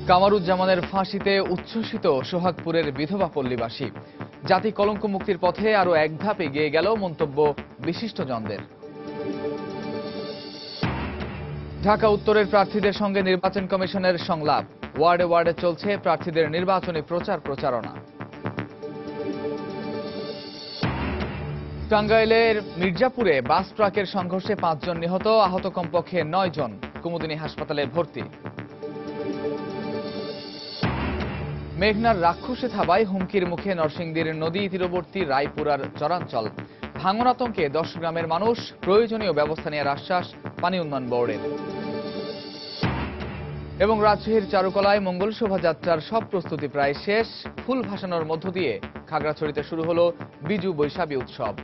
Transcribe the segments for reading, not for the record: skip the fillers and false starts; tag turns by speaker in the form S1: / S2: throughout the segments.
S1: কামারুজ্জামানের ফাঁসিতে উচ্ছ্বসিত সোহাগপুরের বিধবা পল্লীবাসী। জাতি কলঙ্ক মুক্তির পথে আরো এক ধাপ এগিয়ে গেল মন্তব্য বিশিষ্টজনদের। ঢাকা উত্তরের প্রার্থীদের সঙ্গে নির্বাচন কমিশনের সংলাপ। ওয়ার্ডে ওয়ার্ডে চলছে প্রার্থীদের নির্বাচনী প্রচারণা। টাঙ্গাইলের মির্জাপুরে বাস ট্রাকের সংঘর্ষে 5 জন নিহত, আহত কমপক্ষে 9 জন। কুমুদিনী হাসপাতালে ভর্তি। মেঘনার রাক্ষসে থাবায় হুমকির মুখে নরসিংদীর নদী তীরবর্তী রায়পুরার চরাঞ্চল। ভাঙন আতঙ্কে 10 গ্রামের মানুষ, প্রয়োজনীয় ব্যবস্থা নেওয়ার আশ্বাস পানি উন্নয়ন বোর্ডের। এবং রাজশাহীর চারুকলায় মঙ্গল শোভাযাত্রার সব প্রস্তুতি প্রায় শেষ। ফুল ভাসানোর মধ্য দিয়ে খাগড়াছড়িতে শুরু হলো বিজু বৈশাখী উৎসব।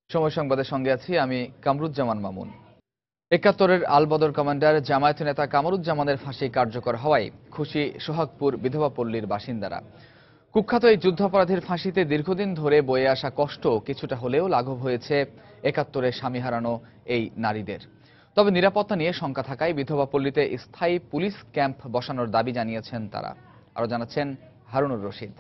S1: সময় সংবাদের সঙ্গে আছি আমি কামরুজ্জামান মামুন। ৭১-এর আলবদর কমান্ডার জামায়াত নেতা কামরুজ্জামানের ফাঁসি কার্যকর হওয়ায় খুশি সোহাগপুর বিধবা পল্লীর বাসিন্দারা। কুখ্যাত এই যুদ্ধাপরাধীর ফাঁসিতে দীর্ঘদিন ধরে বয়ে আসা কষ্ট কিছুটা হলেও লাঘব হয়েছে ৭১-এ স্বামী হারানো এই নারীদের। তবে নিরাপত্তা নিয়ে শঙ্কা থাকায় বিধবা পল্লীতে স্থায়ী পুলিশ ক্যাম্প বসানোর দাবি জানিয়েছেন তারা। আরো জানাচ্ছেন হারুনুর রশিদ।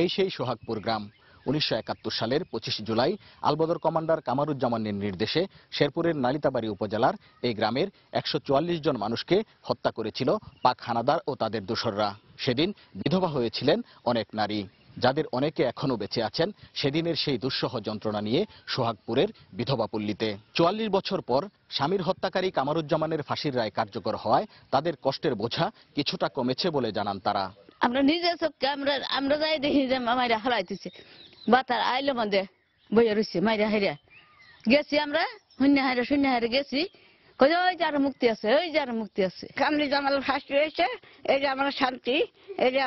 S2: এই সেই সোহাগপুর গ্রাম। ১৯৭১ সালের ২৫ জুলাই আলবদর কমান্ডার কামারুজ্জামানের নির্দেশে শেরপুরের নালিতাবাড়ী উপজেলার এই গ্রামের ১৪৪ জন মানুষকে হত্যা করেছিল পাক হানাদার ও তাদের দোসররা। সেদিন বিধবা হয়েছিলেন অনেক নারী, যাদের অনেকে এখনো বেঁচে আছেন সেদিনের সেই দুঃসহ যন্ত্রণা নিয়ে সোহাগপুরের বিধবা পল্লীতে। ৪৪ বছর পর স্বামীর হত্যাকারী কামারুজ্জামানের ফাঁসির রায় কার্যকর হওয়ায় তাদের কষ্টের বোঝা কিছুটা কমেছে বলে জানান তারা।
S3: আমরা নিজের চোখকে আমরা যাই দেখি যে মাইরা হারাইতেছে, বাতার আইলো মধ্যে বইয়া রয়েছে মাইরা হাইরা গেছি, আমরা শূন্য হাইরে গেছি। ওই যার মুক্তি আছে, ওই যার মুক্তি আছে।
S4: কামরুজ্জামান ফাঁসি হয়েছে, এই যে আমরা শান্তি, এই যে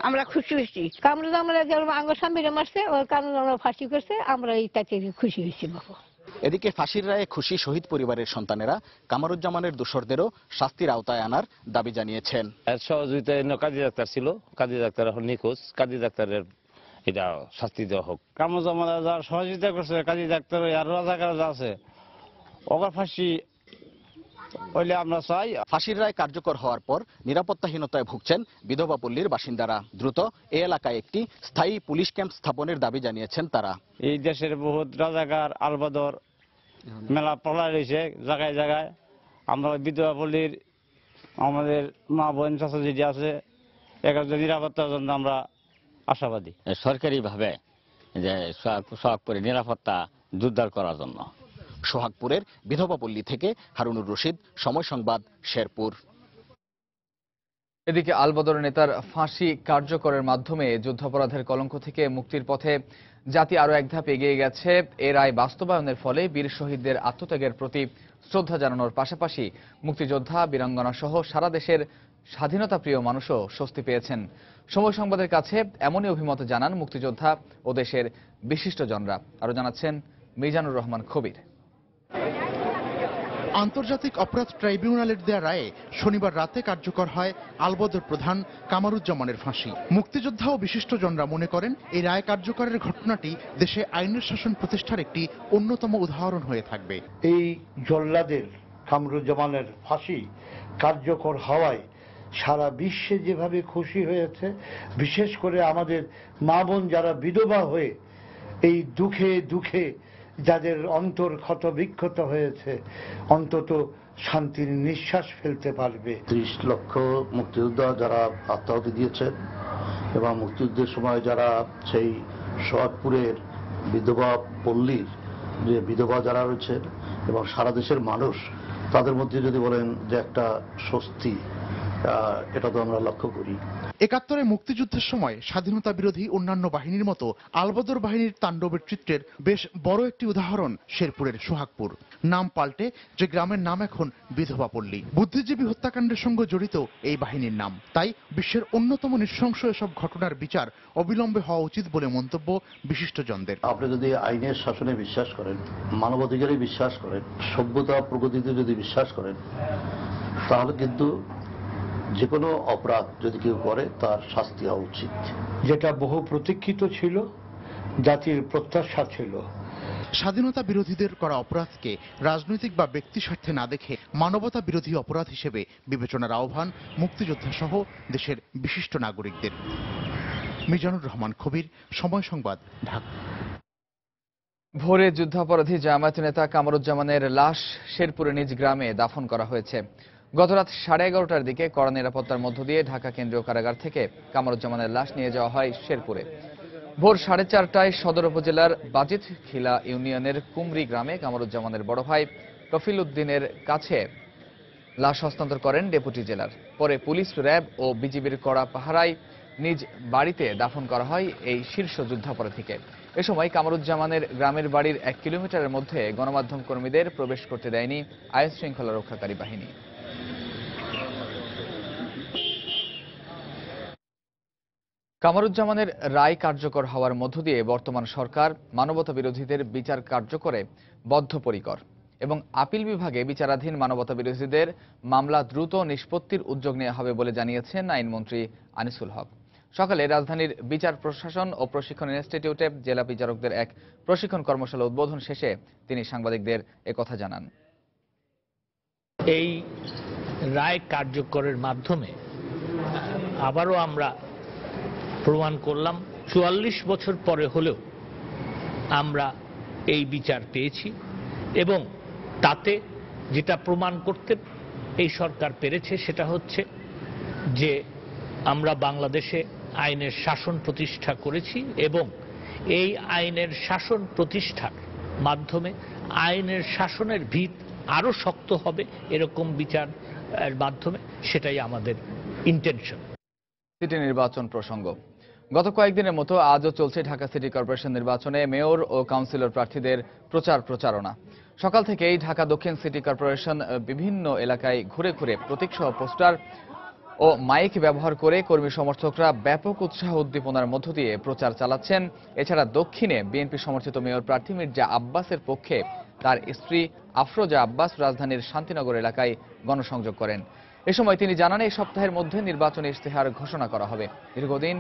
S4: আমরা খুশি হয়েছি। কামরুজ্জামান আঙ্গ স্বামীরে মারছে, ওর কামরুজ্জামান ফাঁসি করছে, আমরা এইটাকে খুশি হয়েছি। বাবু
S2: এদিকে ফাঁসির রায়ে খুশি শহীদ পরিবারের সন্তানেরা কামারুজ্জামানের দোসরদেরও শাস্তির আওতায় আনার দাবি জানিয়েছেন।
S5: সহযোগিতায় কাজী ডাক্তার ছিল, কাজী ডাক্তার এখন নিখোঁজ, কাজী ডাক্তারের এটা শাস্তি দেওয়া হোক। কামারুজ্জামান যারা সহযোগিতা করছে কাজী ডাক্তার আর রাজাকার যা আছে ওর ফাঁসি হইলে আমরা চাই।
S2: ফাঁসির রায় কার্যকর হওয়ার পর নিরাপত্তাহীনতায় ভুগছেন বিধবা পল্লীর বাসিন্দারা। দ্রুত এ এলাকায় একটি স্থায়ী পুলিশ ক্যাম্প স্থাপনের দাবি জানিয়েছেন তারা।
S5: এই দেশের বহুত রাজাকার আলবদর মেলা পড়া রয়েছে জায়গায় জায়গায়। আমরা বিধবা পল্লীর আমাদের মা বোন চাচা যেটি আছে একজন নিরাপত্তার জন্য আমরা আশাবাদী।
S6: সরকারিভাবে যে সোহাগপুরের নিরাপত্তা জোরদার করার জন্য।
S2: সোহাগপুরের বিধবা পল্লী থেকে হারুনুর রশিদ, সময় সংবাদ, শেরপুর।
S1: এদিকে আলবদর নেতার ফাঁসি কার্যকরের মাধ্যমে যুদ্ধাপরাধের কলঙ্ক থেকে মুক্তির পথে জাতি আরো এক ধাপ এগিয়ে গেছে। এ রায় বাস্তবায়নের ফলে বীর শহীদদের আত্মত্যাগের প্রতি শ্রদ্ধা জানানোর পাশাপাশি মুক্তিযোদ্ধা, বীরাঙ্গনা সহ সারা দেশের স্বাধীনতা প্রিয় মানুষও স্বস্তি পেয়েছেন। সময় সংবাদের কাছে এমনই অভিমত জানান মুক্তিযোদ্ধা ও দেশের বিশিষ্টজনরা। আরো জানাচ্ছেন মিজানুর রহমান খবির।
S7: আন্তর্জাতিক অপরাধ ট্রাইব্যুনালের দেয়া রায়ে শনিবার রাতে কার্যকর হয় আলবদর প্রধান কামারুজ্জামানের ফাঁসি। মুক্তিযোদ্ধা ও বিশিষ্টজনরা মনে করেন এই রায় কার্যকরের ঘটনাটি দেশে আইনের শাসন প্রতিষ্ঠার একটি অন্যতম উদাহরণ হয়ে থাকবে।
S8: এই জল্লাদের কামরুজ্জামানের ফাঁসি কার্যকর হওয়ায় সারা বিশ্বে যেভাবে খুশি হয়েছে, বিশেষ করে আমাদের মা বোন যারা বিধবা হয়ে এই দুঃখে দুঃখে যাদের অন্তর ক্ষত বিক্ষত হয়েছে, অন্তত শান্তির নিঃশ্বাস ফেলতে পারবে।
S9: ৩০ লক্ষ মুক্তিযোদ্ধা যারা আত্মাহুতি দিয়েছেন এবং মুক্তিযুদ্ধের সময় যারা সেই সোহাগপুরের বিধবা পল্লীর যে বিধবা যারা রয়েছেন এবং সারা দেশের মানুষ, তাদের মধ্যে যদি বলেন যে একটা স্বস্তি, এটা তো আমরা লক্ষ্য করি।
S7: ৭১-এর মুক্তিযুদ্ধের সময় স্বাধীনতা বিরোধী অন্যান্য বাহিনীর মতো আলবদর বাহিনীর তাণ্ডবের চিত্রের বেশ বড় একটি উদাহরণ শেরপুরের সোহাগপুর। নাম পাল্টে যে গ্রামের নাম এখন বিধবা পল্লী। বুদ্ধিজীবী হত্যাকাণ্ডের সঙ্গে জড়িত এই বাহিনীর নাম। তাই বিশ্বের অন্যতম নৃশংস এসব ঘটনার বিচার অবিলম্বে হওয়া উচিত বলে মন্তব্য বিশিষ্টজনদের।
S9: আপনি যদি আইনের শাসনে বিশ্বাস করেন, মানবাধিকারে বিশ্বাস করেন, সভ্যতা প্রগতিতে যদি বিশ্বাস করেন, তাহলে কিন্তু যে কোনো অপরাধ যদি কেউ করে তার শাস্তি হওয়া উচিত।
S8: যেটা বহু প্রতীক্ষিত ছিল, জাতির প্রত্যাশা ছিল।
S7: স্বাধীনতা বিরোধীদের করা অপরাধকে রাজনৈতিক বা ব্যক্তি স্বার্থে না দেখে মানবতা বিরোধী অপরাধ হিসেবে বিবেচনার আহ্বান মুক্তিযোদ্ধা সহ দেশের বিশিষ্ট নাগরিকদের। মিজানুর রহমান কবির, সময় সংবাদ, ঢাকা।
S1: ভোরে যুদ্ধাপরাধী জামায়াত নেতা কামরুজ্জামানের লাশ শেরপুরে নিজ গ্রামে দাফন করা হয়েছে। গতরাত 11:30টার দিকে কড়া নিরাপত্তার মধ্য দিয়ে ঢাকা কেন্দ্রীয় কারাগার থেকে কামরুজ্জামানের লাশ নিয়ে যাওয়া হয় শেরপুরে। ভোর 4:30টায় সদর উপজেলার বাজিত খিলা ইউনিয়নের কুমরি গ্রামে কামরুজ্জামানের বড় ভাই কফিল উদ্দিনের কাছে লাশ হস্তান্তর করেন ডেপুটি জেলার। পরে পুলিশ, র্যাব ও বিজিবির কড়া পাহারায় নিজ বাড়িতে দাফন করা হয় এই শীর্ষ যুদ্ধাপরাধীকে। এ সময় কামরুজ্জামানের গ্রামের বাড়ির 1 কিলোমিটারের মধ্যে গণমাধ্যম কর্মীদের প্রবেশ করতে দেয়নি আইন শৃঙ্খলা রক্ষাকারী বাহিনী। কামরুজ্জামানের রায় কার্যকর হওয়ার মধ্য দিয়ে বর্তমান সরকার মানবতা বিরোধীদের বিচার কার্যকরে বদ্ধপরিকর এবং আপিল বিভাগে বিচারাধীন মানবতা বিরোধীদের মামলা দ্রুত নিষ্পত্তির উদ্যোগ নেওয়া হবে বলে জানিয়েছেন আইনমন্ত্রী আনিসুল হক। সকালে রাজধানীর বিচার প্রশাসন ও প্রশিক্ষণ ইনস্টিটিউটে জেলা বিচারকদের এক প্রশিক্ষণ কর্মশালা উদ্বোধন শেষে তিনি সাংবাদিকদের একথা জানান।
S10: এই রায় কার্যকরের মাধ্যমে আবারও আমরা প্রমাণ করলাম 44 বছর পরে হলেও আমরা এই বিচার পেয়েছি এবং তাতে যেটা প্রমাণ করতে এই সরকার পেরেছে সেটা হচ্ছে যে আমরা বাংলাদেশে আইনের শাসন প্রতিষ্ঠা করেছি এবং এই আইনের শাসন প্রতিষ্ঠার মাধ্যমে আইনের শাসনের ভিত আরো শক্ত হবে এরকম বিচারের মাধ্যমে, সেটাই আমাদের ইন্টেনশন।
S1: সিটি নির্বাচন প্রসঙ্গ। গত কয়েকদিনের মতো আজও চলছে ঢাকা সিটি কর্পোরেশন নির্বাচনে মেয়র ও কাউন্সিলর প্রার্থীদের প্রচারণা। সকাল থেকেই ঢাকা দক্ষিণ সিটি কর্পোরেশন বিভিন্ন এলাকায় ঘুরে ঘুরে প্রতীকসহ পোস্টার ও মাইক ব্যবহার করে কর্মী সমর্থকরা ব্যাপক উৎসাহ উদ্দীপনার মধ্য দিয়ে প্রচার চালাচ্ছেন। এছাড়া দক্ষিণে বিএনপি সমর্থিত মেয়র প্রার্থী মির্জা আব্বাসের পক্ষে তার স্ত্রী আফরোজা আব্বাস রাজধানীর শান্তিনগর এলাকায় গণসংযোগ করেন। এ সময় তিনি জানান, এই সপ্তাহের মধ্যে নির্বাচনী ইশতেহার ঘোষণা করা হবে। দীর্ঘদিন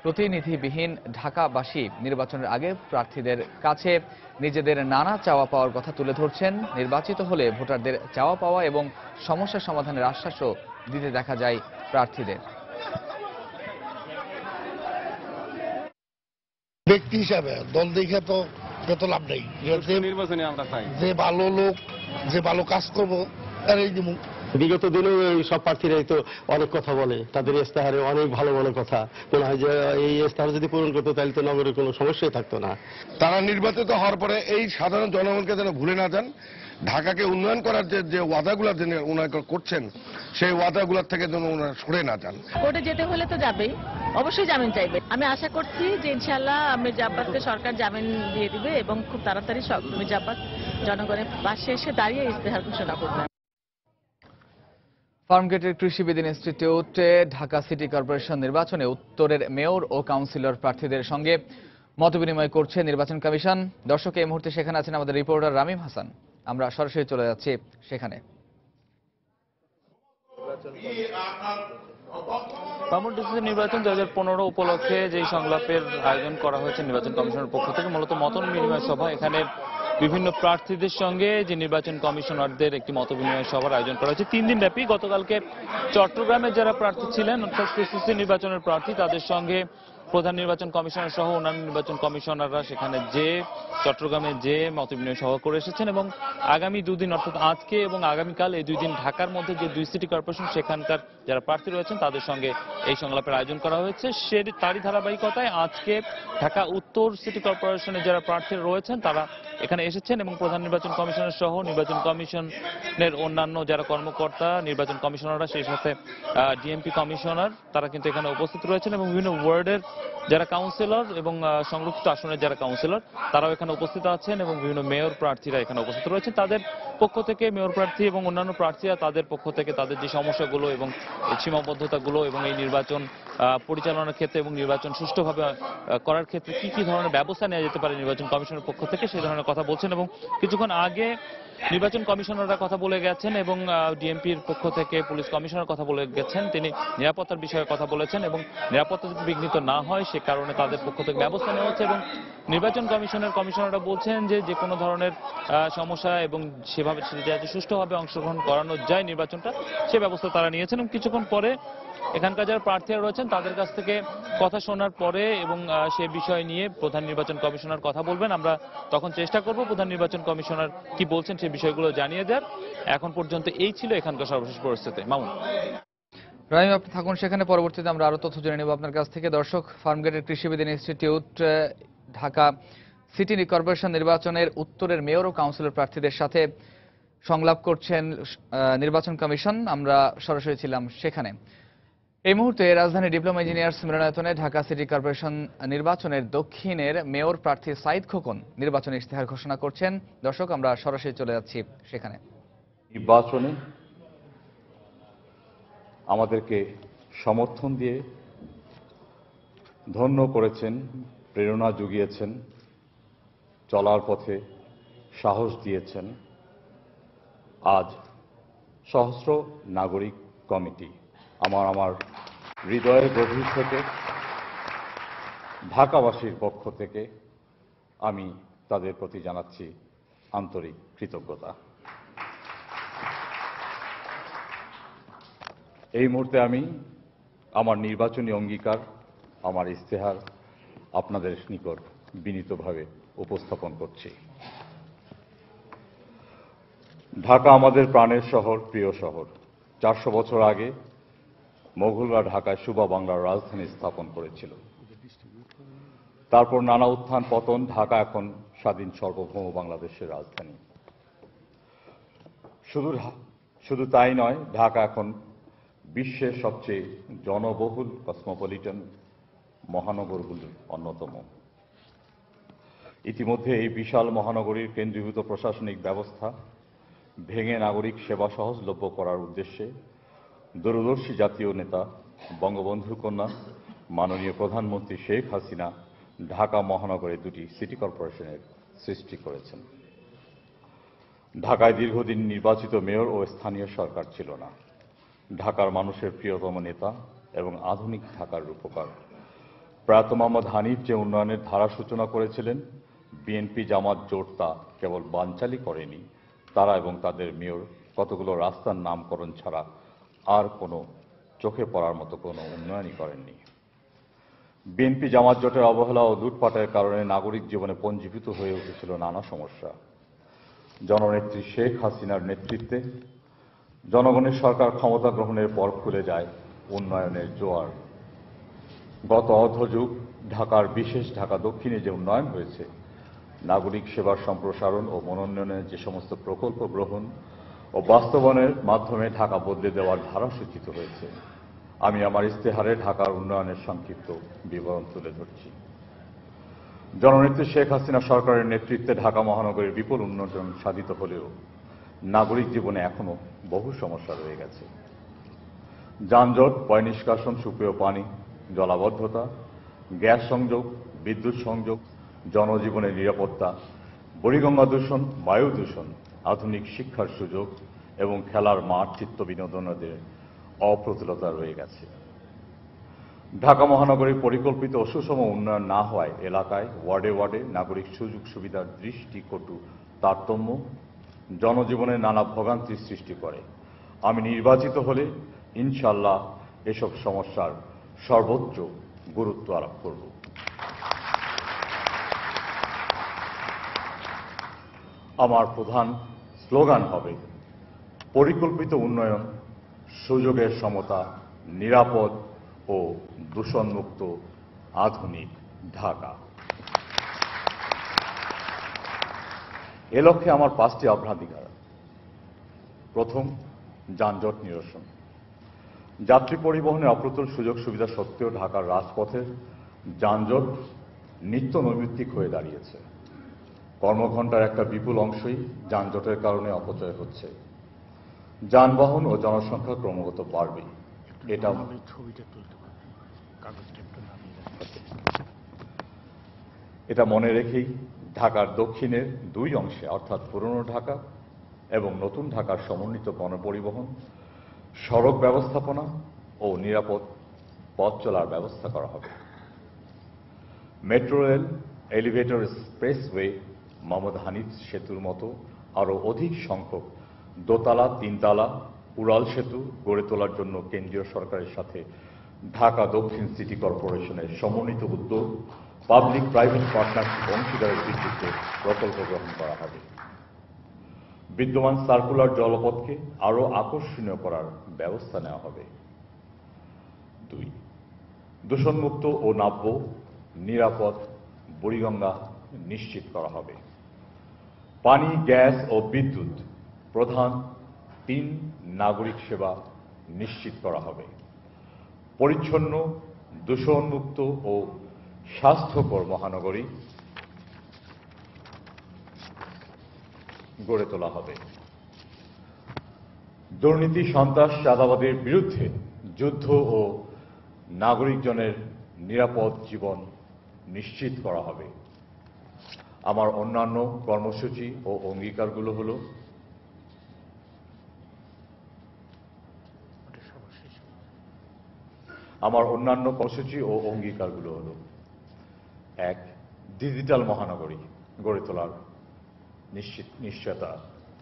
S1: প্রতিনিধিবিহীন ঢাকাবাসী নির্বাচনের আগে প্রার্থীদের কাছে নিজেদের নানা চাওয়া পাওয়ার কথা তুলে ধরছেন। নির্বাচিত হলে ভোটারদের চাওয়া পাওয়া এবং সমস্যা সমাধানের আশ্বাসও দিতে দেখা যায় প্রার্থীদের।
S11: ব্যক্তি হিসাবে দল দেখে তো যত লাভ নেই, নির্বাচনে আমরা চাই যে ভালো লোক, যে ভালো কাজ করবো তারাই দিব।
S12: বিগত দিনেও এই সব প্রার্থীরাই তো অনেক কথা বলে, তাদের ইস্তেহারে অনেক ভালো ভালো কথা। মনে হয় যে এই ইস্তেহার যদি পূরণ করতো তাহলে তো নগরের কোনো সমস্যাই থাকতো না।
S11: তারা নির্বাচিত হওয়ার পরে এই সাধারণ জনগণকে যেন ভুলে না যান, ঢাকাকে উন্নয়ন করার যে ওয়াদাগুলো যেন উন্নয়ন করছেন সেই ওয়াদাগুলোর থেকে যেন ওনারা সরে না যান।
S13: কোর্টে যেতে হলে তো যাবেই, অবশ্যই জামিন চাইবে। আমি আশা করছি যে ইনশাআল্লাহ মির্জা আব্বাসকে সরকার জামিন দিয়ে দিবে এবং খুব তাড়াতাড়ি মির্জা আব্বাস জনগণের পাশে এসে দাঁড়িয়ে ইশতেহার ঘোষণা করবে।
S1: ফার্মগেটের কৃষিবিদ ইনস্টিটিউটে ঢাকা সিটি কর্পোরেশন নির্বাচনে উত্তরের মেয়র ও কাউন্সিলর প্রার্থীদের সঙ্গে মতবিনিময় করছে নির্বাচন কমিশন। দর্শক, এই মুহূর্তে সেখানে আছেন আমাদের রিপোর্টার রামিম হাসান। আমরা সরাসরি চলে যাচ্ছি সেখানে।
S14: কমিশন নির্বাচন 2015 উপলক্ষে যে সংলাপের আয়োজন করা হয়েছে নির্বাচন কমিশনের পক্ষ থেকে, মূলত মত বিনিময় সভা। এখানে বিভিন্ন প্রার্থীদের সঙ্গে যে নির্বাচন কমিশনারদের একটি মত বিনিময় সভার আয়োজন করা হয়েছে 3 দিন ব্যাপী। গতকালকে চট্টগ্রামের যারা প্রার্থী ছিলেন, অর্থাৎ সিসি নির্বাচনের প্রার্থী, তাদের সঙ্গে প্রধান নির্বাচন কমিশনার সহ অন্যান্য নির্বাচন কমিশনাররা সেখানে যে চট্টগ্রামে যে মত বিনিময় সভা করে এসেছেন এবং আগামী 2 দিন অর্থাৎ আজকে এবং আগামীকাল এই 2 দিন ঢাকার মধ্যে যে 2 সিটি কর্পোরেশন সেখানকার যারা প্রার্থী রয়েছেন তাদের সঙ্গে এই সংলাপের আয়োজন করা হয়েছে। তারই ধারাবাহিকতায় আজকে ঢাকা উত্তর সিটি কর্পোরেশনের যারা প্রার্থীরা রয়েছেন তারা এখানে এসেছেন এবং প্রধান নির্বাচন কমিশনার সহ নির্বাচন কমিশনের অন্যান্য যারা কর্মকর্তা, নির্বাচন কমিশনাররা, সেই সাথে ডিএমপি কমিশনার, তারা কিন্তু এখানে উপস্থিত রয়েছেন এবং বিভিন্ন ওয়ার্ডের যারা কাউন্সিলর এবং সংরক্ষিত আসনের যারা কাউন্সিলর তারাও এখানে উপস্থিত আছেন এবং বিভিন্ন মেয়র প্রার্থীরা এখানে উপস্থিত রয়েছেন। তাদের পক্ষ থেকে, মেয়র প্রার্থী এবং অন্যান্য প্রার্থীরা তাদের পক্ষ থেকে তাদের যে সমস্যাগুলো এবং সীমাবদ্ধতাগুলো এবং এই নির্বাচন পরিচালনার ক্ষেত্রে এবং নির্বাচন সুষ্ঠুভাবে করার ক্ষেত্রে কি কি ধরনের ব্যবস্থা নেওয়া যেতে পারে নির্বাচন কমিশনের পক্ষ থেকে সেই ধরনের কথা বলছেন। এবং কিছুক্ষণ আগে নির্বাচন কমিশনাররা কথা বলে গেছেন এবং ডিএমপির পক্ষ থেকে পুলিশ কমিশনার কথা বলে গেছেন। তিনি নিরাপত্তার বিষয়ে কথা বলেছেন এবং নিরাপত্তা যদি বিঘ্নিত না হয় সে কারণে তাদের পক্ষ থেকে ব্যবস্থা নেওয়া হচ্ছে। এবং নির্বাচন কমিশনের কমিশনাররা বলছেন যে কোনো ধরনের সমস্যা এবং সেভাবে যাতে সুষ্ঠুভাবে অংশগ্রহণ করানো যায় নির্বাচনটা, সে ব্যবস্থা তারা নিয়েছেন। এবং কিছুক্ষণ পরে এখানকার যারা প্রার্থীরা রয়েছেন তাদের কাছ থেকে কথা শোনার পরে এবং সে বিষয় নিয়ে প্রধান নির্বাচন কমিশনার কথা বলবেন। আমরা তখন চেষ্টা করব প্রধান নির্বাচন কমিশনার কি বলছেন সেই বিষয়গুলো জানিয়ে দেওয়ার। এখন পর্যন্ত এই ছিল এখানকার সর্বশেষ পরিস্থিতি। মামুন।
S1: রাহিম, আপনি থাকুন সেখানে, পরবর্তীতে আমরা আরো তথ্য জেনে নেব আপনার কাছ থেকে। দর্শক, ফার্মগেটের কৃষি বিজ্ঞান ইনস্টিটিউট ঢাকা সিটি কর্পোরেশন নির্বাচনের উত্তরের মেয়র ও কাউন্সিলর প্রার্থীদের সাথে সংলাপ করছেন নির্বাচন কমিশন। আমরা সরাসরি ছিলাম সেখানে। এই মুহূর্তে রাজধানী ডিপ্লোমা ইঞ্জিনিয়ার্স মিলনায়তনে ঢাকা সিটি কর্পোরেশন নির্বাচনের দক্ষিণের মেয়র প্রার্থী সাইদ খোকন নির্বাচনী ইশতেহার ঘোষণা করছেন। দর্শক, আমরা সরাসরি চলে যাচ্ছি সেখানে।
S15: নির্বাচনে আমাদেরকে সমর্থন দিয়ে ধন্য করেছেন, প্রেরণা জুগিয়েছেন, চলার পথে সাহস দিয়েছেন। আজ সহস্র নাগরিক কমিটি আমার হৃদয়ের গভীর থেকে ঢাকাবাসীর পক্ষ থেকে আমি তাদের প্রতি জানাচ্ছি আন্তরিক কৃতজ্ঞতা। এই মুহূর্তে আমি আমার নির্বাচনী অঙ্গীকার, আমার ইশতেহার আপনাদের নিকট বিনীতভাবে উপস্থাপন করছি। ঢাকা আমাদের প্রাণের শহর, প্রিয় শহর। 400 বছর আগে মোগলরা ঢাকায় সুবা বাংলার রাজধানী স্থাপন করেছিল। তারপর নানা উত্থান পতন, ঢাকা এখন স্বাধীন সার্বভৌম বাংলাদেশের রাজধানী। শুধু তাই নয়, ঢাকা এখন বিশ্বের সবচেয়ে জনবহুল কসমোপলিটন মহানগরগুলির অন্যতম। ইতিমধ্যে এই বিশাল মহানগরীর কেন্দ্রীভূত প্রশাসনিক ব্যবস্থা ভেঙে নাগরিক সেবা সহজলভ্য করার উদ্দেশ্যে দূরদর্শী জাতীয় নেতা বঙ্গবন্ধু কন্যা মাননীয় প্রধানমন্ত্রী শেখ হাসিনা ঢাকা মহানগরে দুটি সিটি কর্পোরেশনের সৃষ্টি করেছেন। ঢাকায় দীর্ঘদিন নির্বাচিত মেয়র ও স্থানীয় সরকার ছিল না। ঢাকার মানুষের প্রিয়তম নেতা এবং আধুনিক ঢাকার রূপকার প্রয়াত মোহাম্মদ হানিফ যে উন্নয়নের ধারা সূচনা করেছিলেন, বিএনপি জামাত জোট তা কেবল বানচালই করেনি, তারা এবং তাদের মেয়র কতগুলো রাস্তার নামকরণ ছাড়া আর কোনো চোখে পড়ার মতো কোনো উন্নয়নই করেননি। বিএনপি জামাত জোটের অবহেলা ও লুটপাটের কারণে নাগরিক জীবনে পঞ্জীভূত হয়ে উঠেছিল নানা সমস্যা। জননেত্রী শেখ হাসিনার নেতৃত্বে জনগণের সরকার ক্ষমতা গ্রহণের পর খুলে যায় উন্নয়নের জোয়ার। গত অর্ধযুগ ঢাকার, বিশেষ ঢাকা দক্ষিণে যে উন্নয়ন হয়েছে, নাগরিক সেবার সম্প্রসারণ ও মনোন্নয়নের যে সমস্ত প্রকল্প গ্রহণ ও বাস্তবায়নের মাধ্যমে ঢাকা বদলে দেওয়ার ধারা সূচিত হয়েছে, আমি আমার ইশতেহারে ঢাকার উন্নয়নের সংক্ষিপ্ত বিবরণ তুলে ধরছি। জননেত্রী শেখ হাসিনা সরকারের নেতৃত্বে ঢাকা মহানগরীর বিপুল উন্নয়ন সাধিত হলেও নাগরিক জীবনে এখনো বহু সমস্যা রয়ে গেছে। যানজট, পয় নিষ্কাশন, সুপেয় পানি, জলাবদ্ধতা, গ্যাস সংযোগ, বিদ্যুৎ সংযোগ, জনজীবনের নিরাপত্তা, বুড়িগঙ্গা দূষণ, বায়ু দূষণ, আধুনিক শিক্ষার সুযোগ এবং খেলার মাঠ, চিত্ত বিনোদনের অপ্রতুলতা রয়ে গেছে। ঢাকা মহানগরীর পরিকল্পিত ও সুষম উন্নয়ন না হওয়ায় এলাকায় ওয়ার্ডে ওয়ার্ডে নাগরিক সুযোগ সুবিধার দৃষ্টিকটু তারতম্য জনজীবনে নানা ভোগান্তির সৃষ্টি করে। আমি নির্বাচিত হলে ইনশাআল্লাহ এসব সমস্যার সর্বোচ্চ গুরুত্ব আরোপ করব। আমার প্রধান স্লোগান হবে পরিকল্পিত উন্নয়ন, সুযোগের সমতা, নিরাপদ ও দূষণমুক্ত আধুনিক ঢাকা। এ লক্ষ্যে আমার 5টি অগ্রাধিকার। প্রথম, যানজট নিরসন। যাত্রী পরিবহনে অপ্রতুল সুযোগ সুবিধা সত্ত্বেও ঢাকার রাজপথের যানজট নিত্য নৈমিত্তিক হয়ে দাঁড়িয়েছে। কর্মঘণ্টার একটা বিপুল অংশই যানজটের কারণে অপচয় হচ্ছে। যানবাহন ও জনসংখ্যা ক্রমাগত বাড়বে। এটা মনে রেখেই ঢাকার দক্ষিণের দুই অংশে অর্থাৎ পুরনো ঢাকা এবং নতুন ঢাকার সমন্বিত গণপরিবহন, সড়ক ব্যবস্থাপনা ও নিরাপদ পথ চলার ব্যবস্থা করা হবে। Metro rail, elevator, expressway, Mohammad Hanif সেতুর মতো আরও অধিক সংখ্যক দোতলা, তিনতলা, উড়াল সেতু গড়ে তোলার জন্য কেন্দ্রীয় সরকারের সাথে ঢাকা দক্ষিণ সিটি কর্পোরেশনের সমন্বিত উদ্যোগ পাবলিক প্রাইভেট পার্টনারশিপ অংশীদারের ভিত্তিতে প্রকল্প গ্রহণ করা হবে। বিদ্যমান সার্কুলার জলপথকে আরও আকর্ষণীয় করার ব্যবস্থা নেওয়া হবে। 2. দূষণমুক্ত ও নাব্য নিরাপদ বুড়িগঙ্গা নিশ্চিত করা হবে। পানি, গ্যাস ও বিদ্যুৎ প্রধান 3 নাগরিক সেবা নিশ্চিত করা হবে। পরিচ্ছন্ন, দূষণমুক্ত ও স্বাস্থ্যকর মহানগরী গড়ে তোলা হবে। দুর্নীতি, সন্ত্রাস, চাঁদাবাদের বিরুদ্ধে যুদ্ধ ও নাগরিকজনের নিরাপদ জীবন নিশ্চিত করা হবে। আমার অন্যান্য কর্মসূচি ও অঙ্গীকারগুলো হল: এক, ডিজিটাল মহানগরী গড়ে তোলার নিশ্চয়তা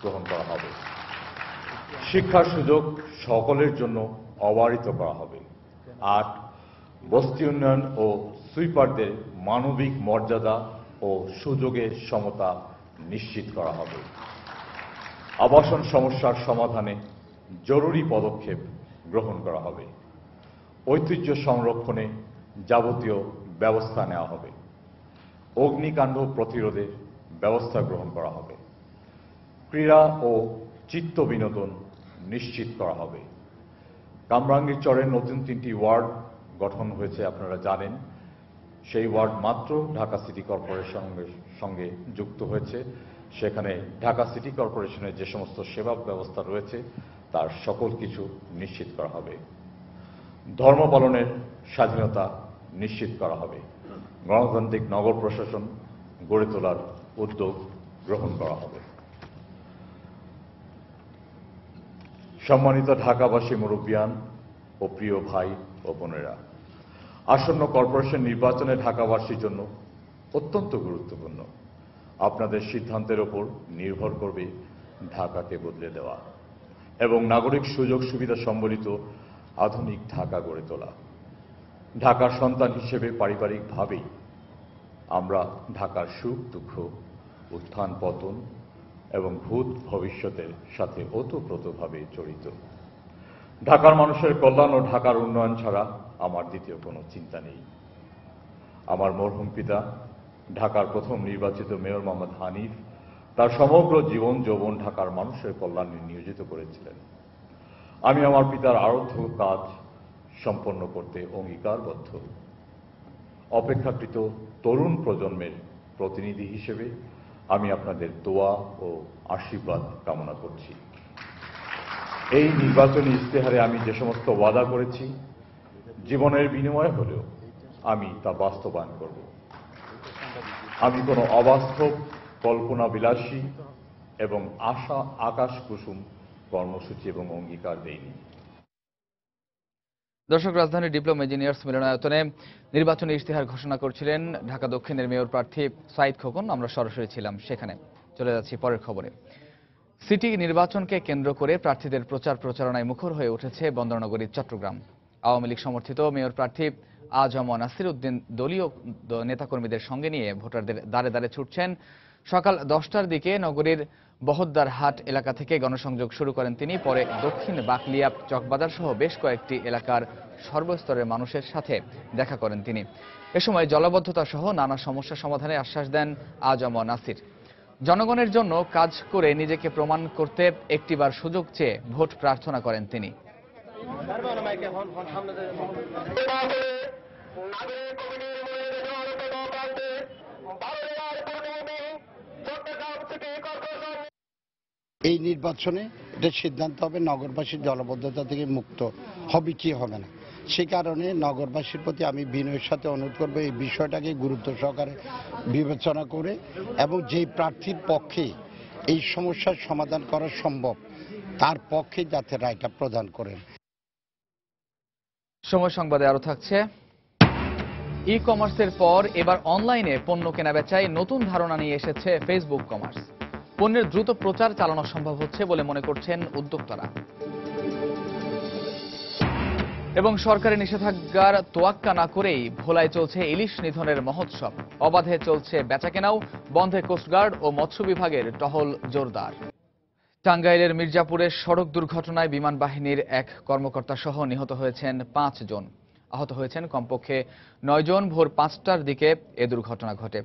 S15: গ্রহণ করা হবে। শিক্ষার সুযোগ সকলের জন্য অবারিত করা হবে। 8, বস্তি উন্নয়ন ও সুইপারদের মানবিক মর্যাদা ও সুযোগের সমতা নিশ্চিত করা হবে। আবাসন সমস্যার সমাধানে জরুরি পদক্ষেপ গ্রহণ করা হবে। ঐতিহ্য সংরক্ষণে যাবতীয় ব্যবস্থা নেওয়া হবে। অগ্নিকাণ্ড প্রতিরোধে ব্যবস্থা গ্রহণ করা হবে। ক্রীড়া ও চিত্ত বিনোদন নিশ্চিত করা হবে। কামরাঙ্গীরচরের নতুন 3টি ওয়ার্ড গঠন হয়েছে, আপনারা জানেন। সেই ওয়ার্ড মাত্র ঢাকা সিটি কর্পোরেশনের সঙ্গে যুক্ত হয়েছে। সেখানে ঢাকা সিটি কর্পোরেশনের যে সমস্ত সেবা ব্যবস্থা রয়েছে তার সকল কিছু নিশ্চিত করা হবে। ধর্ম পালনের স্বাধীনতা নিশ্চিত করা হবে। গণতান্ত্রিক নগর প্রশাসন গড়ে তোলার উদ্যোগ গ্রহণ করা হবে। সম্মানিত ঢাকাবাসী, মুরব্বিয়ান ও প্রিয় ভাই ও বোনেরা, আসন্ন কর্পোরেশন নির্বাচনে ঢাকাবাসীর জন্য অত্যন্ত গুরুত্বপূর্ণ। আপনাদের সিদ্ধান্তের উপর নির্ভর করবে ঢাকাকে বদলে দেওয়া এবং নাগরিক সুযোগ সুবিধা সম্বলিত আধুনিক ঢাকা গড়ে তোলা। ঢাকার সন্তান হিসেবে পারিবারিকভাবেই আমরা ঢাকার সুখ দুঃখ, উত্থান পতন এবং ভূত ভবিষ্যতের সাথে ওতপ্রোতভাবে জড়িত। ঢাকার মানুষের কল্যাণ ও ঢাকার উন্নয়ন ছাড়া আমার দ্বিতীয় কোনো চিন্তা নেই। আমার মরহুম পিতা, ঢাকার প্রথম নির্বাচিত মেয়র মোহাম্মদ হানিফ, তার সমগ্র জীবন যৌবন ঢাকার মানুষের কল্যাণে নিয়োজিত করেছিলেন। আমি আমার পিতার আরাধ্য কাজ সম্পন্ন করতে অঙ্গীকারবদ্ধ। অপেক্ষাকৃত তরুণ প্রজন্মের প্রতিনিধি হিসেবে আমি আপনাদের দোয়া ও আশীর্বাদ কামনা করছি। এই নির্বাচনী ইশতেহারে আমি যে সমস্ত ওয়াদা করেছি, জীবনের বিনিময়ে হলেও আমি তা বাস্তবায়ন করব। আমি কোনো অবাস্তব, কল্পনা বিলাসী এবং আকাশ কুসুম কর্মসূচি এবং অঙ্গীকার দেইনি।
S1: দর্শক, রাজধানীর ডিপ্লোমা ইঞ্জিনিয়ার্স মিলনায়তনে নির্বাচনী ইশতেহার ঘোষণা করছিলেন ঢাকা দক্ষিণের মেয়র প্রার্থী সাইদ খোকন। আমরা সরাসরি ছিলাম সেখানে। চলে যাচ্ছি পরের খবরে। সিটি নির্বাচনকে কেন্দ্র করে প্রার্থীদের প্রচারণায় মুখর হয়ে উঠেছে বন্দরনগরী চট্টগ্রাম। আওয়ামী লীগ সমর্থিত মেয়র প্রার্থী আ.জ.ম নাসির উদ্দিন দলীয় নেতাকর্মীদের সঙ্গে নিয়ে ভোটারদের দ্বারে দ্বারে ছুটছেন। সকাল 10টার দিকে নগরীর বহদ্দার হাট এলাকা থেকে গণসংযোগ শুরু করেন তিনি। পরে দক্ষিণ বাকলিয়া, চকবাজার সহ বেশ কয়েকটি এলাকার সর্বস্তরের মানুষের সাথে দেখা করেন তিনি। এ সময় জলাবদ্ধতা সহ নানা সমস্যা সমাধানে আশ্বাস দেন আ.জ.ম নাসির। জনগণের জন্য কাজ করে নিজেকে প্রমাণ করতে একটিবার সুযোগ চেয়ে ভোট প্রার্থনা করেন তিনি।
S16: এই নির্বাচনে এটা সিদ্ধান্ত হবে নগরবাসী জলাবদ্ধতা থেকে মুক্ত হবে কি হবে না। সে কারণে নগরবাসীর প্রতি আমি বিনয়ের সাথে অনুরোধ করবো এই বিষয়টাকে গুরুত্ব সহকারে বিবেচনা করে এবং যেই প্রার্থীর পক্ষে এই সমস্যার সমাধান করা সম্ভব তার পক্ষে যাতে রায়টা প্রদান করেন।
S1: সময় সংবাদে আরো থাকছে, ই কমার্সের পর এবার অনলাইনে পণ্য কেনাবেচায় নতুন ধারণা নিয়ে এসেছে ফেসবুক কমার্স। পণ্যের দ্রুত প্রচার চালানো সম্ভব হচ্ছে বলে মনে করছেন উদ্যোক্তারা। এবং সরকারি নিষেধাজ্ঞার তোয়াক্কা না করেই ভোলায় চলছে ইলিশ নিধনের মহোৎসব। অবাধে চলছে বেচাকেনাও, বন্ধে কোস্টগার্ড ও মৎস্য বিভাগের টহল জোরদার। টাঙ্গাইলের মির্জাপুরের সড়ক দুর্ঘটনায় বিমান বাহিনীর এক কর্মকর্তা সহ নিহত হয়েছেন 5 জন, আহত হয়েছেন কমপক্ষে 9 জন। ভোর 5টার দিকে এ দুর্ঘটনা ঘটে।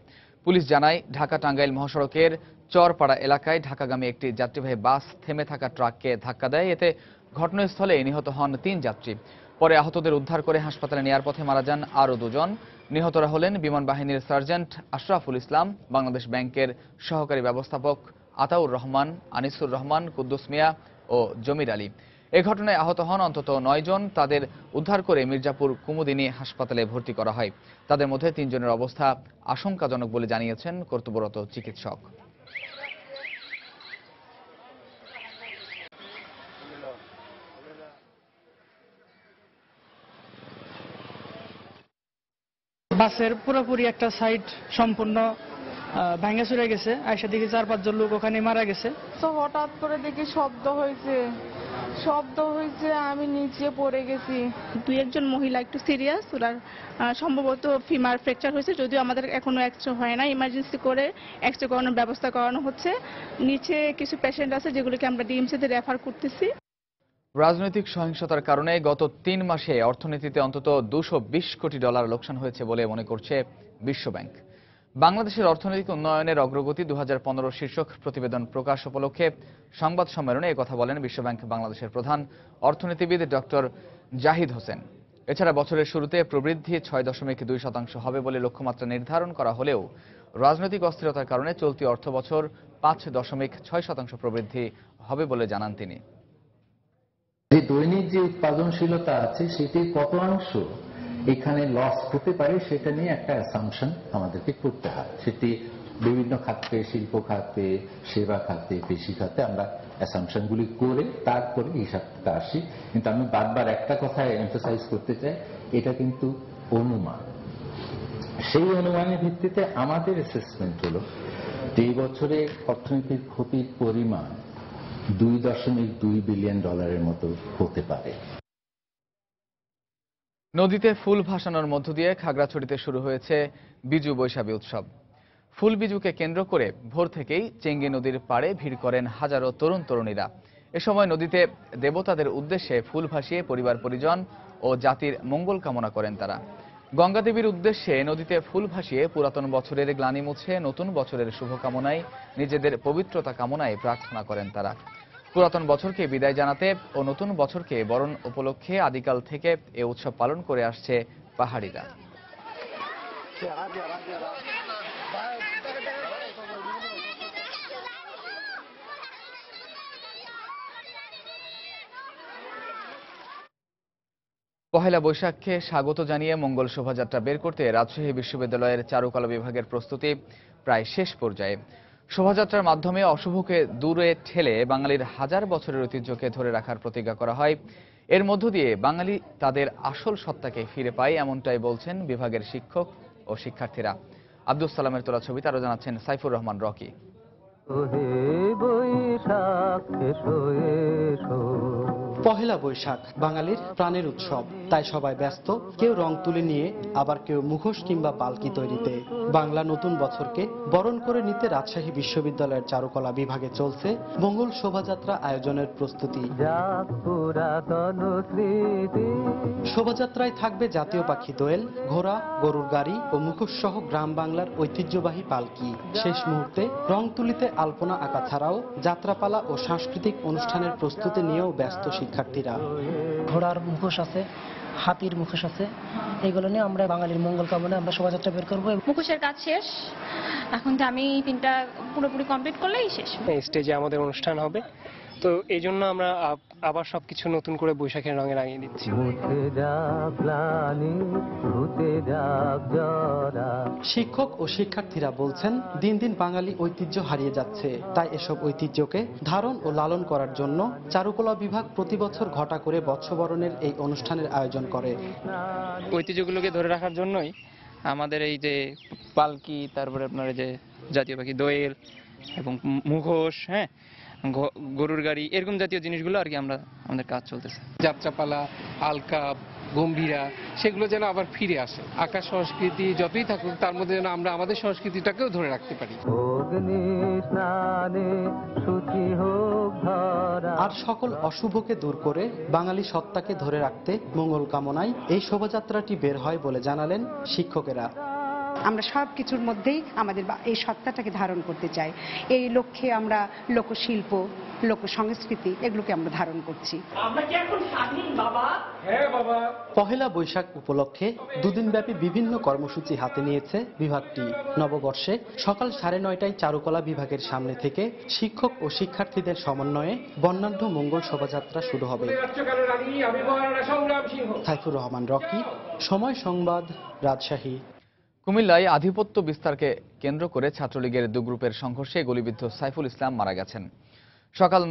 S1: পুলিশ জানায়, ঢাকা টাঙ্গাইল মহাসড়কের চরপাড়া এলাকায় ঢাকাগামী একটি যাত্রীবাহী বাস থেমে থাকা ট্রাককে ধাক্কা দেয়। এতে ঘটনাস্থলে নিহত হন 3 যাত্রী। পরে আহতদের উদ্ধার করে হাসপাতালে নেওয়ার পথে মারা যান আরও 2 জন। নিহতরা হলেন বিমান বাহিনীর সার্জেন্ট আশরাফুল ইসলাম, বাংলাদেশ ব্যাংকের সহকারী ব্যবস্থাপক আতাউর রহমান, আনিসুর রহমান, কুদ্দুস মিয়া ও জমির আলী। এ ঘটনায় আহত হন অন্তত 9 জন। তাদের উদ্ধার করে মির্জাপুর কুমুদিনী হাসপাতালে ভর্তি করা হয়। তাদের মধ্যে 3 জনের অবস্থা আশঙ্কাজনক বলে জানিয়েছেন কর্তব্যরত চিকিৎসক।
S17: বাসের পুরোপুরি একটা সাইড সম্পূর্ণ ভাঙা চুরে গেছে। আয়সা দেখি 4-5 জন লোক ওখানে মারা গেছে।
S18: তো হঠাৎ করে দেখি শব্দ হয়েছে, আমি নিচে পড়ে গেছি।
S19: 2-1 মহিলা একটু সিরিয়াস, ওরা সম্ভবত ফিমার ফ্র্যাকচার হয়েছে, যদিও আমাদের এখনো এক্সরে হয় না। ইমার্জেন্সি করে এক্সরে করানোর ব্যবস্থা করানো হচ্ছে। নিচে কিছু পেশেন্ট আছে যেগুলোকে আমরা ডিএমসিতে রেফার করতেছি।
S1: রাজনৈতিক সহিংসতার কারণে গত 3 মাসে অর্থনীতিতে অন্তত $220 কোটি লোকসান হয়েছে বলে মনে করছে বিশ্বব্যাংক। বাংলাদেশের অর্থনৈতিক উন্নয়নের অগ্রগতি 2015 শীর্ষক প্রতিবেদন প্রকাশ উপলক্ষে সংবাদ সম্মেলনে একথা বলেন বিশ্বব্যাংক বাংলাদেশের প্রধান অর্থনীতিবিদ ডক্টর জাহিদ হোসেন। এছাড়া বছরের শুরুতে প্রবৃদ্ধি 6.2% হবে বলে লক্ষ্যমাত্রা নির্ধারণ করা হলেও রাজনৈতিক অস্থিরতার কারণে চলতি অর্থবছর 5.6% প্রবৃদ্ধি হবে বলে জানান তিনি।
S20: যে দৈনিক যে উৎপাদনশীলতা আছে সেটির কত অংশ এখানে লস হতে পারে সেটা নিয়ে একটা অ্যাসাম্পশন আমাদেরকে করতে হয়। সেটি বিভিন্ন খাতে, শিল্প খাতে, সেবা খাতে, কৃষি খাতে আমরা অ্যাসাম্পশনগুলি করে তারপরে হিসাবটা আসি। কিন্তু আমি বারবার একটা কথা এমফাসাইজ করতে চাই, এটা কিন্তু অনুমান। সেই অনুমানের ভিত্তিতে আমাদের অ্যাসেসমেন্ট হলো যে এই বছরে অর্থনীতির ক্ষতির পরিমাণ $2.2 বিলিয়ন মতো হতে পারে।
S1: নদীতে ফুল ভাসানোর মধ্য দিয়ে খাগড়াছড়িতে শুরু হয়েছে বিজু বৈশাখী উৎসব। ফুল বিজুকে কেন্দ্র করে ভোর থেকেই চেঙ্গি নদীর পাড়ে ভিড় করেন হাজারো তরুণ তরুণীরা। এ সময় নদীতে দেবতাদের উদ্দেশ্যে ফুল ভাসিয়ে পরিবার পরিজন ও জাতির মঙ্গল কামনা করেন তারা। গঙ্গা দেবীর উদ্দেশ্যে নদীতে ফুল ভাসিয়ে পুরাতন বছরের গ্লানি মুছে নতুন বছরের শুভকামনায়, নিজেদের পবিত্রতা কামনায় প্রার্থনা করেন তারা। পুরাতন বছরকে বিদায় জানাতে ও নতুন বছরকে বরণ উপলক্ষে আদিকাল থেকে এ উৎসব পালন করে আসছে পাহাড়িরা। পহেলা বৈশাখকে স্বাগত জানিয়ে মঙ্গল শোভাযাত্রা বের করতে রাজশাহী বিশ্ববিদ্যালয়ের চারুকলা বিভাগের প্রস্তুতি প্রায় শেষ পর্যায়ে। শোভাযাত্রার মাধ্যমে অশুভকে দূরে ঠেলে বাঙালির হাজার বছরের ঐতিহ্যকে ধরে রাখার প্রতিজ্ঞা করা হয়। এর মধ্য দিয়ে বাঙালি তাদের আসল সত্তাকে ফিরে পায়, এমনটাই বলছেন বিভাগের শিক্ষক ও শিক্ষার্থীরা। আব্দুল সালামের তোলা ছবিতে আরো জানাচ্ছেন সাইফুর রহমান রকি।
S21: পহেলা বৈশাখ বাঙালির প্রাণের উৎসব, তাই সবাই ব্যস্ত, কেউ রং তুলি নিয়ে, আবার কেউ মুখোশ কিংবা পালকি তৈরিতে। বাংলা নতুন বছরকে বরণ করে নিতে রাজশাহী বিশ্ববিদ্যালয়ের চারুকলা বিভাগে চলছে মঙ্গল শোভাযাত্রা আয়োজনের প্রস্তুতি। শোভাযাত্রায় থাকবে জাতীয় পাখি দোয়েল, ঘোড়া, গরুর গাড়ি ও মুখোশ সহ গ্রাম বাংলার ঐতিহ্যবাহী পালকি। শেষ মুহূর্তে রং তুলিতে আলপনা আঁকা ছাড়াও যাত্রাপালা ও সাংস্কৃতিক অনুষ্ঠানের প্রস্তুতি নিয়েও ব্যস্ত শিক্ষার্থীরা।
S17: ঘোড়ার মুখোশ আছে,
S3: হাতির মুখোশ আছে, এগুলো নিয়ে আমরা বাঙালির মঙ্গল কামনা আমরা শোভাযাত্রা বের করবো।
S22: মুখোশের কাজ শেষ, এখন আমি পিনটা পুরোপুরি কমপ্লিট করলেই শেষ।
S23: স্টেজে আমাদের অনুষ্ঠান হবে, তো এই জন্য আমরা আবার সবকিছু নতুন করে বৈশাখের রঙে রাঙিয়ে দিচ্ছি।
S21: শিক্ষক ও শিক্ষার্থীরা বলছেন দিন দিন বাঙালি ঐতিহ্য হারিয়ে যাচ্ছে, তাই এসব ঐতিহ্যকে ধারণ ও লালন করার জন্য চারুকলা বিভাগ প্রতি বছর ঘটা করে বর্ষবরণের এই অনুষ্ঠানের আয়োজন করে।
S24: ঐতিহ্যগুলোকে ধরে রাখার জন্যই আমাদের এই যে পালকি, তারপরে আপনার যে জাতীয় পাখি দোয়েল এবং মুখোশ, হ্যাঁ, গরুর গাড়ি, এরকম জাতীয় জিনিসগুলো আর কি আমাদের কাজ চলতেছে।
S23: যাত্রাপালা, আলকা, গম্ভীরা, সেগুলো যেন আবার ফিরে আসে। আকাশ সংস্কৃতি যতই থাকুক, তার মধ্যে যেন আমরা আমাদের সংস্কৃতিটাকেও ধরে রাখতে পারি।
S21: আর সকল অশুভকে দূর করে বাঙালি সত্তাকে ধরে রাখতে মঙ্গল কামনায় এই শোভাযাত্রাটি বের হয় বলে জানালেন শিক্ষকেরা।
S25: আমরা সব কিছুর মধ্যেই আমাদের এই সত্তাটাকে ধারণ করতে চাই। এই লক্ষ্যে আমরা লোকশিল্প, লোক সংস্কৃতি এগুলোকে আমরা ধারণ করছি।
S21: পহেলা বৈশাখ উপলক্ষে দুদিনব্যাপী বিভিন্ন কর্মসূচি হাতে নিয়েছে বিভাগটি। নববর্ষে সকাল 9:30টায় চারুকলা বিভাগের সামনে থেকে শিক্ষক ও শিক্ষার্থীদের সমন্বয়ে বর্ণাঢ্য মঙ্গল শোভাযাত্রা শুরু হবে। সাইফুর রহমান রকি, সময় সংবাদ, রাজশাহী।
S1: কুমিল্লায় আধিপত্য বিস্তারকে কেন্দ্র করে ছাত্রলীগের দু গ্রুপের সংঘর্ষে গুলিবিদ্ধ সাইফুল ইসলাম মারা গেছেন। সকাল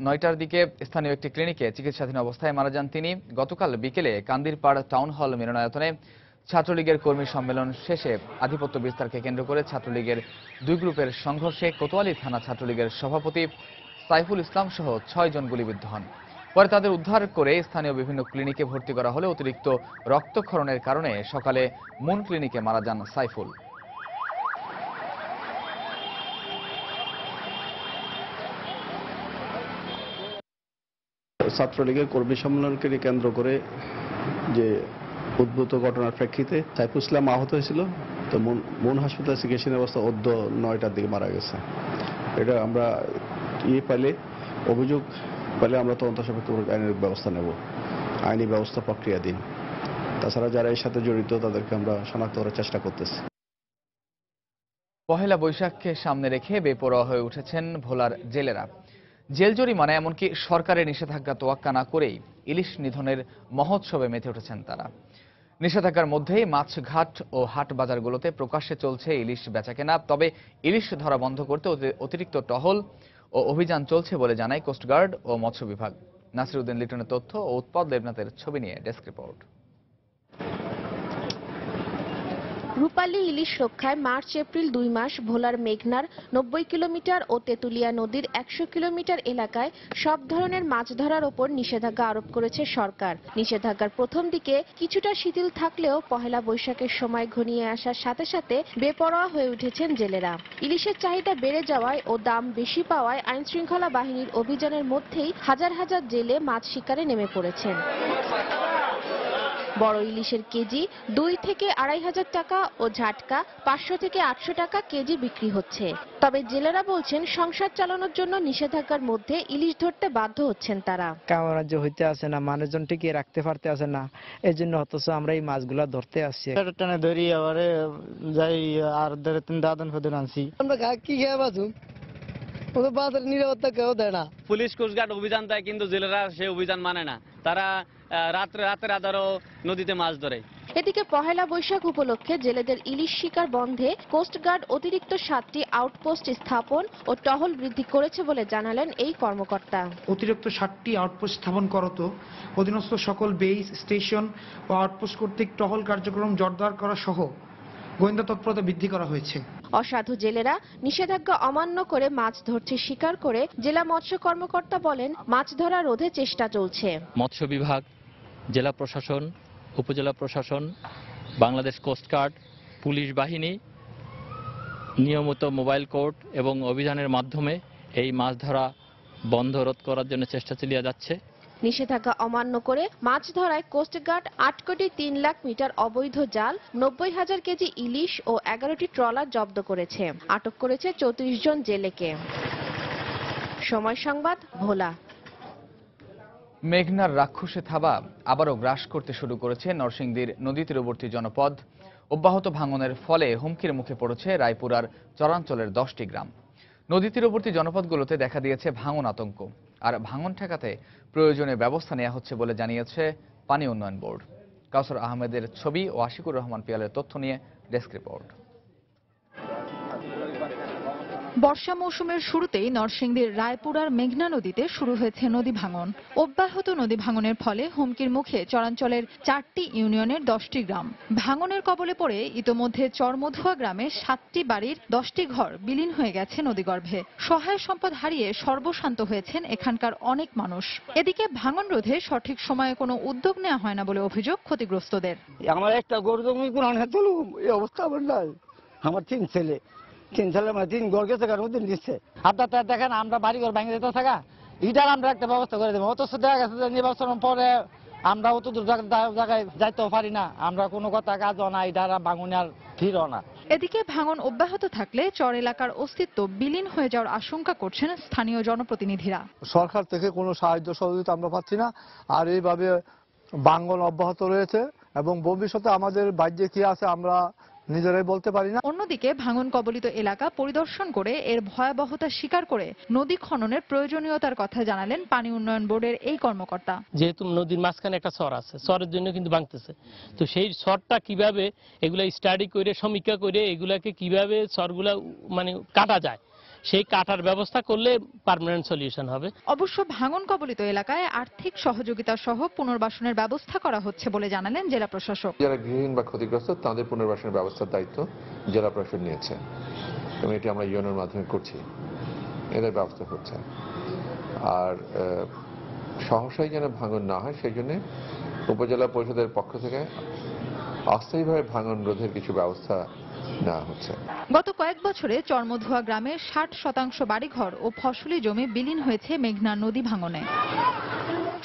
S1: 9টার দিকে স্থানীয় একটি ক্লিনিকে চিকিৎসাধীন অবস্থায় মারা যান তিনি। গতকাল বিকেলে কান্দিরপাড় টাউন হল মিলনায়তনে ছাত্রলীগের কর্মী সম্মেলন শেষে আধিপত্য বিস্তারকে কেন্দ্র করে ছাত্রলীগের দুই গ্রুপের সংঘর্ষে কোতোয়ালি থানা ছাত্রলীগের সভাপতি সাইফুল ইসলাম সহ 6 জন গুলিবিদ্ধ হন। পরে তাদের উদ্ধার করে স্থানীয় বিভিন্ন ক্লিনিকে ভর্তি করা হলে অতিরিক্ত রক্তক্ষরণের কারণে সকালে মুন ক্লিনিকে মারা যান সাইফুল।
S26: ছাত্রলীগের কর্মী সম্মেলনকে কেন্দ্র করে যে উদ্ভূত ঘটনার প্রেক্ষিতে সাইফুল ইসলাম আহত হয়েছিল, তো মুন হাসপাতালে চিকিৎসাধীন অবস্থা 9টার দিকে মারা গেছে। এটা আমরা অভিযোগ পেলে আমরা তদন্ত সাপেক্ষে আইনের ব্যবস্থা নেব, আইনি ব্যবস্থা প্রক্রিয়াধীন। তাছাড়া যারা এর সাথে জড়িত তাদেরকে আমরা শনাক্ত করার চেষ্টা করতেছি।
S1: পহেলা বৈশাখকে সামনে রেখে বেপরোয়া হয়ে উঠেছেন ভোলার জেলেরা। জেল জরিমানা এমনকি সরকারের নিষেধাজ্ঞা তোয়াক্কা না করেই ইলিশ নিধনের মহোৎসবে মেতে উঠেছেন তারা। নিষেধাজ্ঞার মধ্যেই মাছঘাট ও হাট বাজারগুলোতে প্রকাশ্যে চলছে ইলিশ বেচাকেনা। তবে ইলিশ ধরা বন্ধ করতে অতিরিক্ত টহল ও অভিযান চলছে বলে জানায় কোস্টগার্ড ও মৎস্য বিভাগ। নাসিরউদ্দিন লিটনের তথ্য ও উৎপল দেবনাথের ছবি নিয়ে ডেস্ক রিপোর্ট।
S27: রূপালী ইলিশ রক্ষায় মার্চ এপ্রিল 2 মাস ভোলার মেঘনার 90 কিলোমিটার ও তেতুলিয়া নদীর 100 কিলোমিটার এলাকায় সব ধরনের মাছ ধরার ওপর নিষেধাজ্ঞা আরোপ করেছে সরকার। নিষেধাজ্ঞার প্রথম দিকে কিছুটা শিথিল থাকলেও পহেলা বৈশাখের সময় ঘনিয়ে আসার সাথে সাথে বেপরোয়া হয়ে উঠেছেন জেলেরা। ইলিশের চাহিদা বেড়ে যাওয়ায় ও দাম বেশি পাওয়ায় আইনশৃঙ্খলা বাহিনীর অভিযানের মধ্যেই হাজার হাজার জেলে মাছ শিকারে নেমে পড়েছেন। বড় ইলিশের কেজি 2 থেকে 2,500 টাকা ও ঝাটকা 500 থেকে 800 টাকা কেজি বিক্রি হচ্ছে। তবে জেলেরা বলছেন সংসার চালানোর জন্য নিষেধাজ্ঞার মধ্যে ইলিশ ধরতে বাধ্য হচ্ছেন তারা।
S28: কামরাজ্য হইতে আসে না, মানুষজন টিকিয়ে রাখতে পারতে আসে না, এই জন্য অথচ আমরা এই মাছগুলা ধরতে আসছি।
S29: টানে ধরি আবার যাই আর ধরে 3 দাদন ফেদন আনছি। আমরা কি খেয়ে বাজু ওদের বাজার নিরাপত্তা কেউ দেয় না।
S30: পুলিশ কোস্টগার্ড অভিযান দেয় কিন্তু জেলেরা সে অভিযান মানে না। তারা রাতের আধারও নদীতে মাছ ধরে।
S27: এদিকে পহেলা বৈশাখ উপলক্ষে জেলেদের ইলিশ শিকার বন্ধে কোস্টগার্ড অতিরিক্ত 7টি আউটপোস্ট স্থাপন ও টহল বৃদ্ধি করেছে বলে জানালেন এই কর্মকর্তা।
S31: অতিরিক্ত 7টি আউটপোস্ট স্থাপন করত অধীনস্থ সকল বেস, স্টেশন ও আউটপোস্ট কর্তৃক টহল কার্যক্রম জোরদার করা সহ গোয়েন্দা তৎপরতা বৃদ্ধি করা হয়েছে।
S27: অসাধু জেলেরা নিষেধাজ্ঞা অমান্য করে মাছ ধরছে স্বীকার করে জেলা মৎস্য কর্মকর্তা বলেন মাছ ধরা রোধে চেষ্টা চলছে।
S32: মৎস্য বিভাগ, জেলা প্রশাসন, উপজেলা প্রশাসন, বাংলাদেশ কোস্টগার্ড, পুলিশ বাহিনী নিয়মিত মোবাইল কোর্ট এবং অভিযানের মাধ্যমে এই মাছ ধরা বন্ধ রোধ করার জন্য চেষ্টা চালিয়ে যাচ্ছে।
S27: নিষেধাজ্ঞা অমান্য করে মাছ ধরায় কোস্টগার্ড 8 কোটি 3 লাখ মিটার অবৈধ জাল, 90,000 কেজি ইলিশ ও 11টি ট্রলার জব্দ করেছে। আটক করেছে 34 জন জেলেকে। সময় সংবাদ, ভোলা।
S1: মেঘনার রাক্ষসে থাবা আবারও গ্রাস করতে শুরু করেছে নরসিংদীর নদী তীরবর্তী জনপদ। অব্যাহত ভাঙনের ফলে হুমকির মুখে পড়েছে রায়পুরার চরাঞ্চলের 10টি গ্রাম। নদী তীরবর্তী জনপদগুলোতে দেখা দিয়েছে ভাঙন আতঙ্ক, আর ভাঙন ঠেকাতে প্রয়োজনীয় ব্যবস্থা নেওয়া হচ্ছে বলে জানিয়েছে পানি উন্নয়ন বোর্ড। কাউসার আহমেদের ছবি ও আশিকুর রহমান পিয়ালের তথ্য নিয়ে ডেস্ক রিপোর্ট।
S2: বর্ষা মৌসুমের শুরুতেই নরসিংদীর রায়পুরার মেঘনা নদীতে শুরু হয়েছে নদী ভাঙন। অব্যাহত নদী ভাঙনের ফলে হুমকির মুখে চরাঞ্চলের 4টি ইউনিয়নের 10টি গ্রাম। ভাঙনের কবলে পড়ে ইতোমধ্যে চরমধুয়া গ্রামে 7টি বাড়ির 10টি ঘর বিলীন হয়ে গেছে নদীগর্ভে। সহায় সম্পদ হারিয়ে সর্বশান্ত হয়েছেন এখানকার অনেক মানুষ। এদিকে ভাঙন রোধে সঠিক সময়ে কোনো উদ্যোগ নেওয়া হয় না বলে অভিযোগ ক্ষতিগ্রস্তদের।
S29: আমার একটা গরু জমি এই অবস্থা আমার নাই। আমার 3 ছেলে 3 ঘর গেছে নিচ্ছে। আপনার দেখেন আমরা বাড়ি ঘর ভেঙে যেতে থাকা এটার আমরা একটা ব্যবস্থা করে দেবো। অথচ দেখা গেছে যে নির্বাচন পরে আমরা অত দূর জায়গায় যাইতেও পারি না। আমরা কোনো কথা কাজ না, এটার ভাঙন আর ফিরও না।
S2: এদিকে ভাঙন অব্যাহত থাকলে চর এলাকার অস্তিত্ব বিলীন হয়ে যাওয়ার আশঙ্কা করছেন স্থানীয় জনপ্রতিনিধিরা।
S29: সরকার থেকে কোনো সাহায্য সহযোগিতা আমরা পাচ্ছি না, আর এইভাবে ভাঙন অব্যাহত রয়েছে এবং ভবিষ্যতে আমাদের বাহ্যে কি আছে আমরা নিজেরাই বলতে পারি না।
S2: অন্যদিকে ভাঙন কবলিত এলাকা পরিদর্শন করে এর ভয়াবহতা স্বীকার করে নদী খননের প্রয়োজনীয়তার কথা জানালেন পানি উন্নয়ন বোর্ডের এই কর্মকর্তা।
S4: যেহেতু নদীর মাঝখানে একটা চর আছে, চরের জন্য কিন্তু ভাঙতেছে, তো সেই চরটা কিভাবে এগুলা স্টাডি করে সমীক্ষা করে এগুলাকে কিভাবে চরগুলা মানে কাটা যায় সেই কাটার ব্যবস্থা করলে পার্মানেন্ট সলিউশন হবে।
S2: অবশ্য ভাঙন কবলিত এলাকায় আর্থিক সহযোগিতা সহ পুনর্বাসনের ব্যবস্থা করা হচ্ছে বলে জানালেন জেলা প্রশাসক।
S5: যারা গৃহহীন বা ক্ষতিগ্রস্ত তাদের পুনর্বাসনের ব্যবস্থার দায়িত্ব জেলা প্রশাসন নিয়েছে এবং এটি আমরা ইউনিয়নের মাধ্যমে করছি, এদের ব্যবস্থা করছে। আর সহসাই যেন ভাঙন না হয় সেই জন্য উপজেলা পরিষদের পক্ষ থেকে অস্থায়ীভাবে ভাঙন রোধের কিছু ব্যবস্থা নেওয়া হচ্ছে।
S2: গত কয়েক বছরে চরমধুয়া গ্রামে 60% বাড়িঘর ও ফসলি জমি বিলীন হয়েছে মেঘনা নদী ভাঙনে।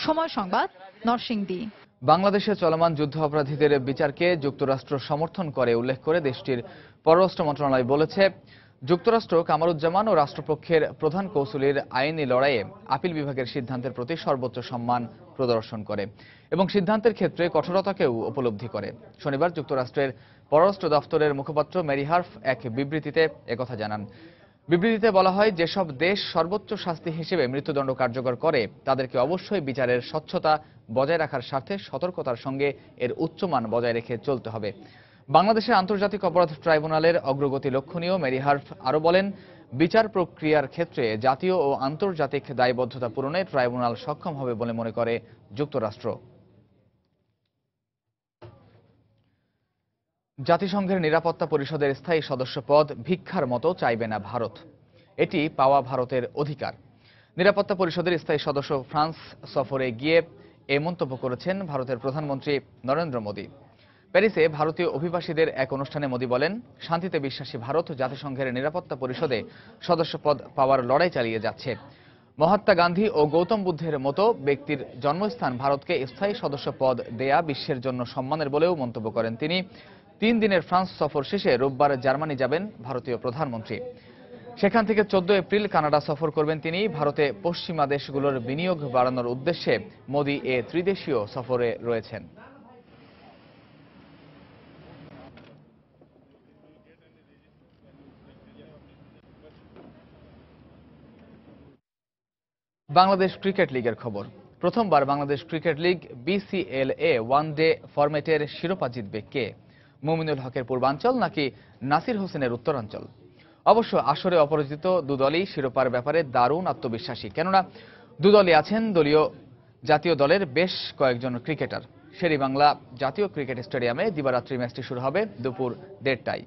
S2: সময় সংবাদ, নরসিংদী।
S1: বাংলাদেশে চলমান যুদ্ধ অপরাধীদের বিচারকে যুক্তরাষ্ট্র সমর্থন করে উল্লেখ করে দেশটির পররাষ্ট্র মন্ত্রণালয় বলেছে, যুক্তরাষ্ট্র কামারুজ্জামান ও রাষ্ট্রপক্ষের প্রধান কৌঁসুলির আইনি লড়াইয়ে আপিল বিভাগের সিদ্ধান্তের প্রতি সর্বোচ্চ সম্মান প্রদর্শন করে এবং সিদ্ধান্তের ক্ষেত্রে কঠোরতাকেও উপলব্ধি করে। শনিবার যুক্তরাষ্ট্রের পররাষ্ট্র দপ্তরের মুখপাত্র মেরি হার্ফ এক বিবৃতিতে একথা জানান। বিবৃতিতে বলা হয়, যেসব দেশ সর্বোচ্চ শাস্তি হিসেবে মৃত্যুদণ্ড কার্যকর করে তাদেরকে অবশ্যই বিচারের স্বচ্ছতা বজায় রাখার স্বার্থে সতর্কতার সঙ্গে এর উচ্চমান বজায় রেখে চলতে হবে। বাংলাদেশের আন্তর্জাতিক অপরাধ ট্রাইব্যুনালের অগ্রগতি লক্ষণীয়। মেরি হার্ফ আরও বলেন, বিচার প্রক্রিয়ার ক্ষেত্রে জাতীয় ও আন্তর্জাতিক দায়বদ্ধতা পূরণে ট্রাইব্যুনাল সক্ষম হবে বলে মনে করে যুক্তরাষ্ট্র। জাতিসংঘের নিরাপত্তা পরিষদের স্থায়ী সদস্য পদ ভিক্ষার মতো চাইবে না ভারত, এটি পাওয়া ভারতের অধিকার। নিরাপত্তা পরিষদের স্থায়ী সদস্য ফ্রান্স সফরে গিয়ে এ মন্তব্য করেছেন ভারতের প্রধানমন্ত্রী নরেন্দ্র মোদী। প্যারিসে ভারতীয় অভিবাসীদের এক অনুষ্ঠানে মোদী বলেন, শান্তিতে বিশ্বাসী ভারত জাতিসংঘের নিরাপত্তা পরিষদে সদস্যপদ পাওয়ার লড়াই চালিয়ে যাচ্ছে। মহাত্মা গান্ধী ও গৌতম বুদ্ধের মতো ব্যক্তির জন্মস্থান ভারতকে স্থায়ী সদস্য পদ দেয়া বিশ্বের জন্য সম্মানের বলেও মন্তব্য করেন তিনি। 3 দিনের ফ্রান্স সফর শেষে রোববার জার্মানি যাবেন ভারতীয় প্রধানমন্ত্রী। সেখান থেকে 14 এপ্রিল কানাডা সফর করবেন তিনি। ভারতে পশ্চিমা দেশগুলোর বিনিয়োগ বাড়ানোর উদ্দেশ্যে মোদী এ ত্রিদেশীয় সফরে রয়েছেন। বাংলাদেশ ক্রিকেট লিগের খবর। প্রথমবার Bangladesh cricket league BCLA one day ফরম্যাটের শিরোপা জিতবে কে? মুমিনুল হকের পূর্বাঞ্চল নাকি নাসির হোসেনের উত্তরাঞ্চল? অবশ্য আসরে অপরাজিত দুদলই শিরোপার ব্যাপারে দারুণ আত্মবিশ্বাসী, কেননা দুদলই আছেন দলীয় জাতীয় দলের বেশ কয়েকজন ক্রিকেটার। শেরেবাংলা জাতীয় ক্রিকেট স্টেডিয়ামে দিবারাত্রি ম্যাচটি শুরু হবে দুপুর 1:30টায়।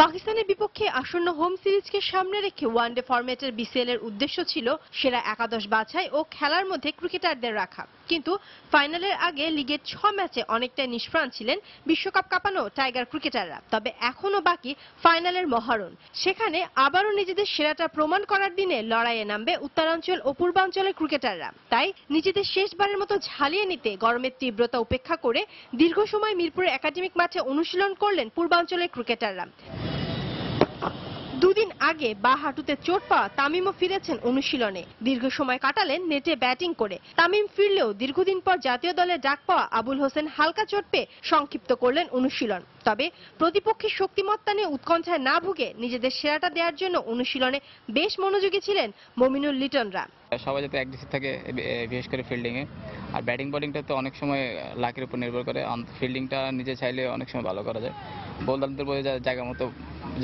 S6: পাকিস্তানের বিপক্ষে আসন্ন হোম সিরিজকে সামনে রেখে ওয়ানডে ফরম্যাটের BCL এর উদ্দেশ্য ছিল সেরা একাদশ বাছাই ও খেলার মধ্যে ক্রিকেটারদের রাখা। কিন্তু ফাইনালের আগে লিগের 6 ম্যাচে অনেকটাই নিষ্প্রাণ ছিলেন বিশ্বকাপ কাঁপানো টাইগার ক্রিকেটাররা। তবে এখনো বাকি ফাইনালের মহারণ। সেখানে আবারও নিজেদের সেরাটা প্রমাণ করার দিনে লড়াইয়ে নামবে উত্তরাঞ্চল ও পূর্বাঞ্চলের ক্রিকেটাররা। তাই নিজেদের শেষবারের মতো ঝালিয়ে নিতে গরমের তীব্রতা উপেক্ষা করে দীর্ঘ সময় মিরপুরের একাডেমিক মাঠে অনুশীলন করলেন পূর্বাঞ্চলের ক্রিকেটাররা। দুদিন আগে বা হাঁটুতে চোট পাওয়া তামিমও ফিরেছেন অনুশীলনে। দীর্ঘ সময় কাটালেন নেটে ব্যাটিং করে। তামিম ফিরলেও দীর্ঘদিন পর জাতীয় দলে ডাক পাওয়া আবুল হোসেন হালকা চোট পেয়ে সংক্ষিপ্ত করলেন অনুশীলন। তবে প্রতিপক্ষের শক্তিমত্তা নিয়ে উৎকণ্ঠায় না ভুগে নিজেদের সেরাটা দেওয়ার জন্য অনুশীলনে বেশ মনোযোগী ছিলেন মমিনুল লিটনরা।
S24: সবাই যাতে অ্যাগ্রেসিভ থাকে, বিশেষ করে ফিল্ডিংয়ে। আর ব্যাটিং বোলিংটা তো অনেক সময় লাকের উপর নির্ভর করে। ফিল্ডিংটা নিজে চাইলে অনেক সময় ভালো করা যায়। বোলারদের বলে জায়গা মতো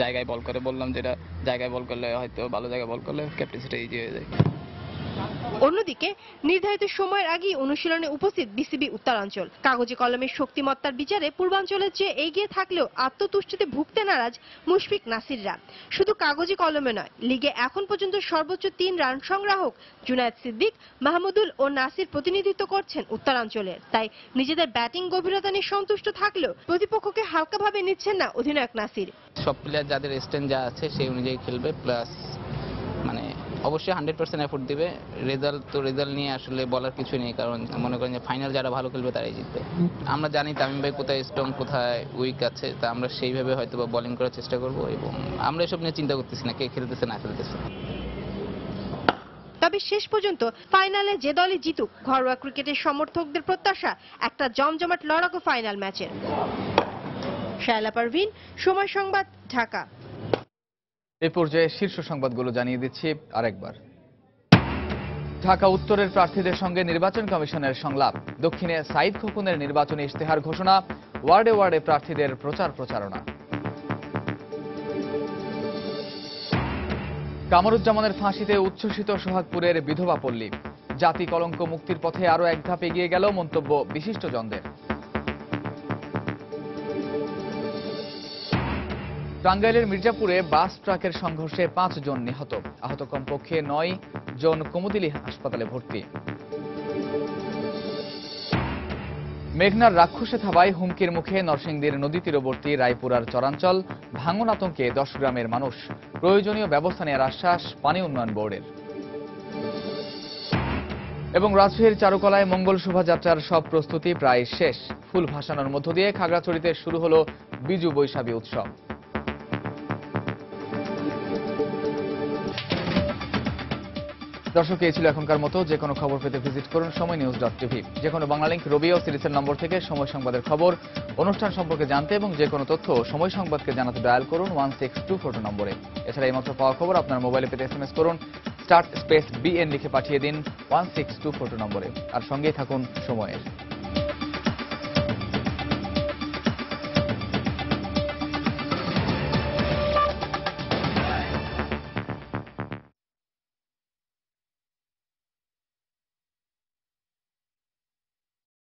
S24: জায়গায় বল করে, বললাম যেটা জায়গায় বল করলে হয়তো ভালো জায়গায় বল করলে ক্যাপ্টেন্সিটা ইজি হয়ে যায়।
S6: অন্যদিকে নির্ধারিত সময়ের আগেই অনুশীলনে উপস্থিত বিসিবি উত্তরাঞ্চল। কাগজে কলমের শক্তিমত্তার বিচারে পূর্বাঞ্চলের চেয়ে এগিয়ে থাকলেও আত্মতুষ্টিতে ভুগতে নারাজ মুশফিক নাসিররা। শুধু কাগজে কলমে নয়, লিগে এখন পর্যন্ত সর্বোচ্চ 3 রান সংগ্রাহক জুনায়েদ সিদ্দিক, মাহমুদুল ও নাসির প্রতিনিধিত্ব করছেন উত্তরাঞ্চলের। তাই নিজেদের ব্যাটিং গভীরতা নিয়ে সন্তুষ্ট থাকলেও প্রতিপক্ষকে হালকাভাবে নিচ্ছেন না অধিনায়ক নাসির।
S24: সব প্লেয়ার যাদের স্ট্রেন্থ যা আছে সেই অনুযায়ী খেলবে, প্লাস মানে অবশ্যই 100% এফোর্ট দিবে। রেজাল্ট নিয়ে আসলে বলার কিছু নেই, কারণ মনে করেন যে ফাইনাল যারা ভালো খেলবে তারাই জিতবে। আমরা জানি তামিম ভাই কোথায় স্ট্রং কোথায় উইক আছে, তা আমরা সেইভাবে হয়তো বা বোলিং করার চেষ্টা করব, এবং আমরা এসব নিয়ে চিন্তা করতেছি না কে খেলতেছে না খেলতেছে।
S6: তবে শেষ পর্যন্ত ফাইনালে যে দলই জিতুক, ঘরোয়া ক্রিকেটের সমর্থকদের প্রত্যাশা একটা জমজমাট লড়াকু ফাইনাল ম্যাচের। শায়লা পারভিন, সময় সংবাদ, ঢাকা।
S1: এই পর্যায়ে শীর্ষ সংবাদগুলো জানিয়ে দিচ্ছি আরেকবার। ঢাকা উত্তরের প্রার্থীদের সঙ্গে নির্বাচন কমিশনের সংলাপ। দক্ষিণে সাইদ খোকনের নির্বাচনী ইশতেহার ঘোষণা। ওয়ার্ডে ওয়ার্ডে প্রার্থীদের প্রচারণা। কামরুজ্জামানের ফাঁসিতে উচ্ছ্বসিত সোহাগপুরের বিধবা পল্লী। জাতি কলঙ্ক মুক্তির পথে আরও এক ধাপ এগিয়ে গেল মন্তব্য বিশিষ্টজনদের। টাঙ্গাইলের মির্জাপুরে বাস ট্রাকের সংঘর্ষে 5 জন নিহত। আহত কমপক্ষে 9 জন কুমুদিনী হাসপাতালে ভর্তি। মেঘনার রাক্ষসে থাবায় হুমকির মুখে নরসিংদীর নদী তীরবর্তী রায়পুরার চরাঞ্চল। ভাঙন আতঙ্কে 10 গ্রামের মানুষ। প্রয়োজনীয় ব্যবস্থা নেওয়ার আশ্বাস পানি উন্নয়ন বোর্ডের। এবং রাজশাহীর চারুকলায় মঙ্গল শোভাযাত্রার সব প্রস্তুতি প্রায় শেষ। ফুল ভাসানোর মধ্য দিয়ে খাগড়াছড়িতে শুরু হলো বিজু বৈশাখী উৎসব। দর্শক, এই ছিল এখনকার মতো। যে কোনো খবর পেতে ভিজিট করুন সময়নিউজ.tv। যে কোনো বাংলা লিংক রবি ও সিরিজের নম্বর থেকে সময় সংবাদের খবর, অনুষ্ঠান সম্পর্কে জানতে এবং যে কোনো তথ্য সময় সংবাদকে জানাতে ডায়াল করুন 16242 নম্বরে। এছাড়া এইমাত্র পাওয়া খবর আপনার মোবাইলে পেতে SMS করুন *BN লিখে পাঠিয়ে দিন 16242 নম্বরে। আর সঙ্গেই থাকুন সময়ের।